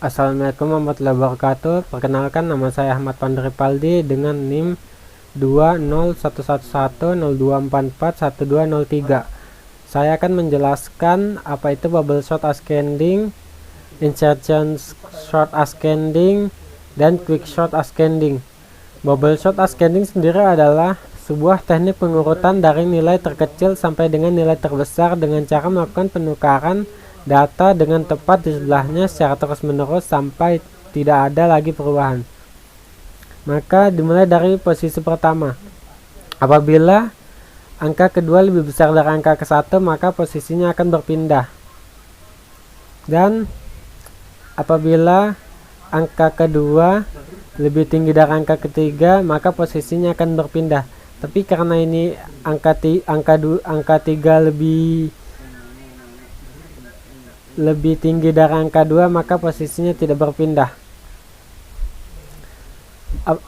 Assalamualaikum warahmatullahi wabarakatuh. Perkenalkan, nama saya Ahmad Pandripaldi dengan NIM 2011102441203. Saya akan menjelaskan apa itu bubble short ascending, insertion short ascending, dan quick short ascending. Bubble short ascending sendiri adalah sebuah teknik pengurutan dari nilai terkecil sampai dengan nilai terbesar dengan cara melakukan penukaran data dengan tepat di sebelahnya secara terus-menerus sampai tidak ada lagi perubahan. Maka dimulai dari posisi pertama. Apabila angka kedua lebih besar dari angka ke-1, maka posisinya akan berpindah. Dan apabila angka kedua lebih tinggi dari angka ketiga, maka posisinya akan berpindah. Tapi karena ini angka 3 lebih tinggi dari angka 2, maka posisinya tidak berpindah.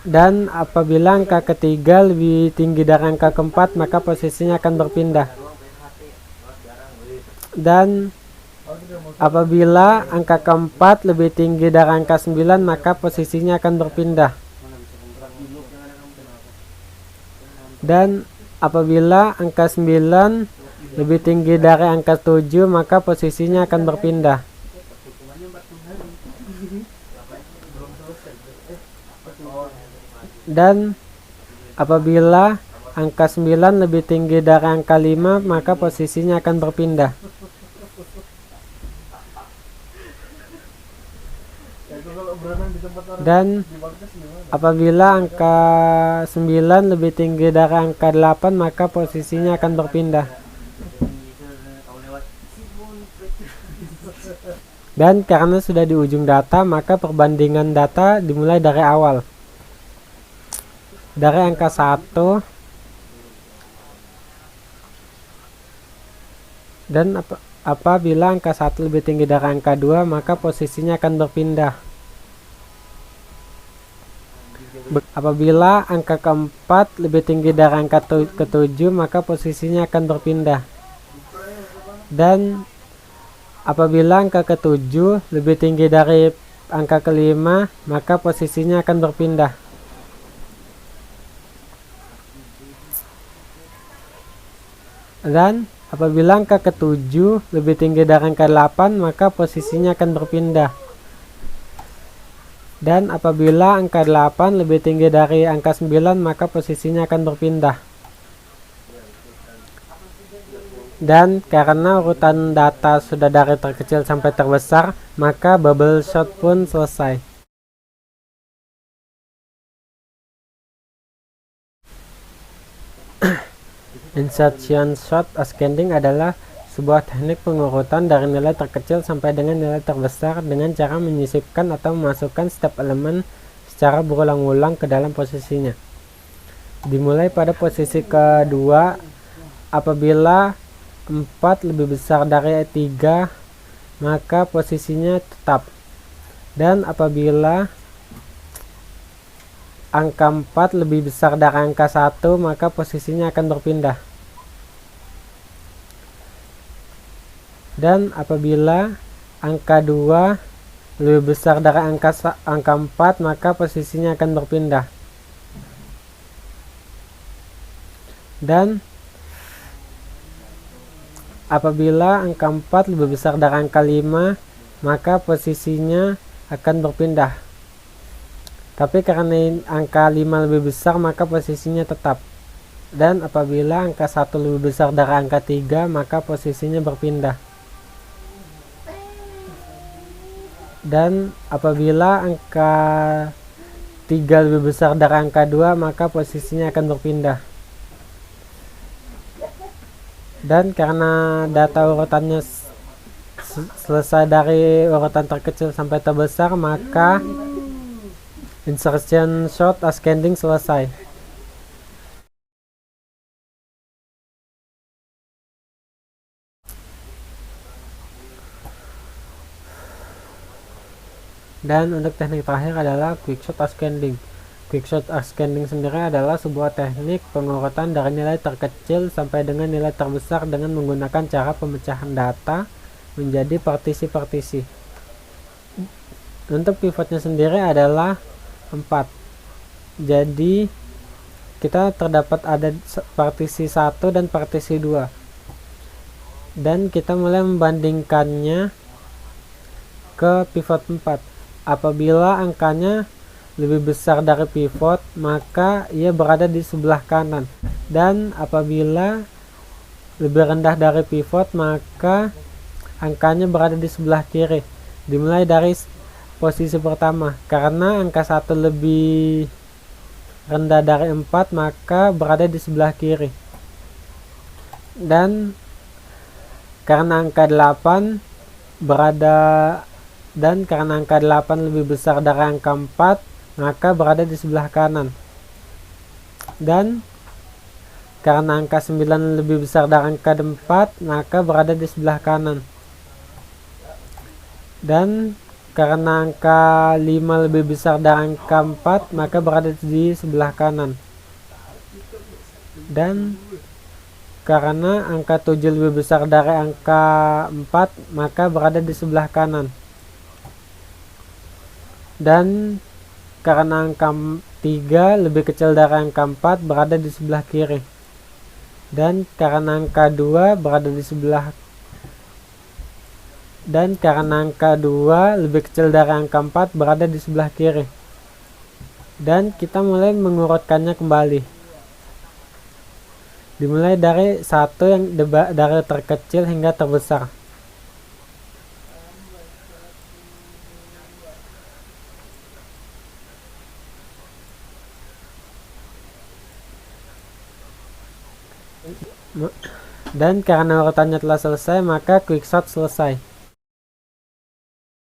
Dan apabila angka ketiga lebih tinggi dari angka keempat, maka posisinya akan berpindah. Dan apabila angka keempat lebih tinggi dari angka 9, maka posisinya akan berpindah. Dan apabila angka 9 lebih tinggi dari angka 7, maka posisinya akan berpindah. Dan apabila angka 9 lebih tinggi dari angka 5, maka posisinya akan berpindah. Dan apabila angka 9 lebih tinggi dari angka 8, maka posisinya akan berpindah. Dan karena sudah di ujung data, maka perbandingan data dimulai dari awal. Dari angka 1. Dan apabila angka 1 lebih tinggi dari angka 2, maka posisinya akan berpindah. Apabila angka keempat lebih tinggi dari angka ke-7, maka posisinya akan berpindah. Dan apabila angka ke-7 lebih tinggi dari angka ke-5, maka posisinya akan berpindah. Dan apabila angka ke-7 lebih tinggi dari angka 8, maka posisinya akan berpindah. Dan apabila angka 8 lebih tinggi dari angka 9, maka posisinya akan berpindah. Dan karena urutan data sudah dari terkecil sampai terbesar, maka bubble short pun selesai. Insertion short ascending adalah sebuah teknik pengurutan dari nilai terkecil sampai dengan nilai terbesar dengan cara menyisipkan atau memasukkan setiap elemen secara berulang-ulang ke dalam posisinya. Dimulai pada posisi kedua. Apabila 4 lebih besar dari 3, maka posisinya tetap. Dan apabila angka 4 lebih besar dari angka 1, maka posisinya akan berpindah. Dan apabila angka 2 lebih besar dari angka 4, maka posisinya akan berpindah. Dan apabila angka 4 lebih besar dari angka 5, maka posisinya akan berpindah. Tapi karena angka 5 lebih besar, maka posisinya tetap. Dan apabila angka 1 lebih besar dari angka 3, maka posisinya berpindah. Dan apabila angka 3 lebih besar dari angka 2, maka posisinya akan berpindah. Dan karena data urutannya selesai dari urutan terkecil sampai terbesar, maka insertion short ascending selesai. Dan untuk teknik terakhir adalah quick short ascending. Quick short ascending sendiri adalah sebuah teknik pengurutan dari nilai terkecil sampai dengan nilai terbesar dengan menggunakan cara pemecahan data menjadi partisi-partisi. untuk pivotnya sendiri adalah 4. Jadi kita terdapat ada partisi 1 dan partisi 2. Dan kita mulai membandingkannya ke pivot 4. Apabila angkanya lebih besar dari pivot, maka ia berada di sebelah kanan. Dan apabila lebih rendah dari pivot, maka angkanya berada di sebelah kiri. Dimulai dari posisi pertama. Karena angka 1 lebih rendah dari 4, maka berada di sebelah kiri. Dan karena angka 8 lebih besar dari angka 4, maka berada di sebelah kanan. Dan karena angka 9 lebih besar dari angka 4, maka berada di sebelah kanan. Dan karena angka 5 lebih besar dari angka 4, maka berada di sebelah kanan. Dan karena angka 7 lebih besar dari angka 4, maka berada di sebelah kanan. Dan karena angka 3 lebih kecil dari angka 4, berada di sebelah kiri. Dan karena angka 2 berada di sebelah Dan karena angka 2 lebih kecil dari angka 4, berada di sebelah kiri. Dan kita mulai mengurutkannya kembali. Dimulai dari 1 yang dari terkecil hingga terbesar. Dan karena urutannya telah selesai, maka quicksort selesai.